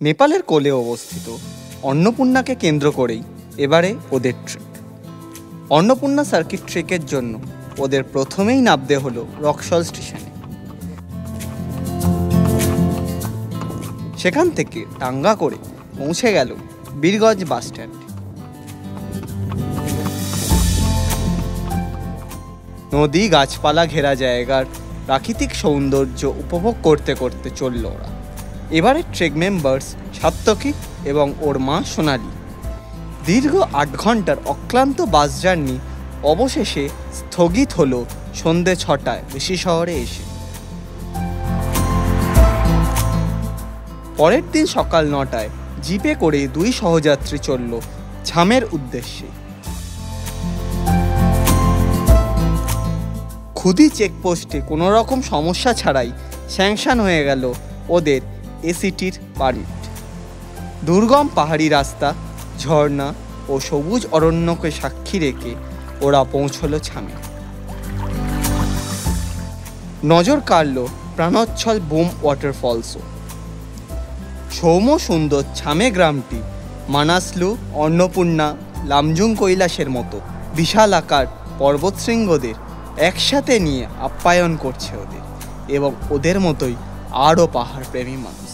নেপালের কোলে অবস্থিত অন্নপূর্ণাকে কেন্দ্র করেই এবারে ওদের ট্রেক। অন্নপূর্ণা সার্কিট ট্রেকের জন্য ওদের প্রথমেই নামতে হলো রক্সল স্টেশনে। সেখান থেকে টাঙ্গা করে পৌঁছে গেল বীরগঞ্জ বাস স্ট্যান্ড। নদী গাছপালা ঘেরা জায়গার প্রাকৃতিক সৌন্দর্য উপভোগ করতে করতে চলল ওরা। এবারে ট্রেক মেম্বার্স সাত্তকী এবং ওর মা সোনালি। দীর্ঘ 8 ঘন্টার অক্লান্ত বাস জার্নি অবশেষে স্থগিত হলো সন্ধ্যে 6টায় বেশি শহরে এসে। পরের দিন সকাল 9টায় জিপে করে 2 সহযাত্রী চলল ঝামের উদ্দেশ্যে। খুদি চেকপোস্টে কোনো রকম সমস্যা ছাড়াই স্যাংশন হয়ে গেল ওদের এসিটির পারমিট। দুর্গম পাহাড়ি রাস্তা, ঝর্ণা ও সবুজ অরণ্যকে সাক্ষী রেখে ওরা পৌঁছলো ছামে। নজর কাড়ল প্রাণোচ্ছল বুম ওয়াটারফলসও। সৌম্য সুন্দর ছামে গ্রামটি মানাসলু, অন্নপূর্ণা, লামজুং কৈলাসের মতো বিশাল আকার পর্বতশৃঙ্গদের একসাথে নিয়ে আপ্যায়ন করছে ওদের এবং ওদের মতোই আরও পাহাড় প্রেমী মানুষ।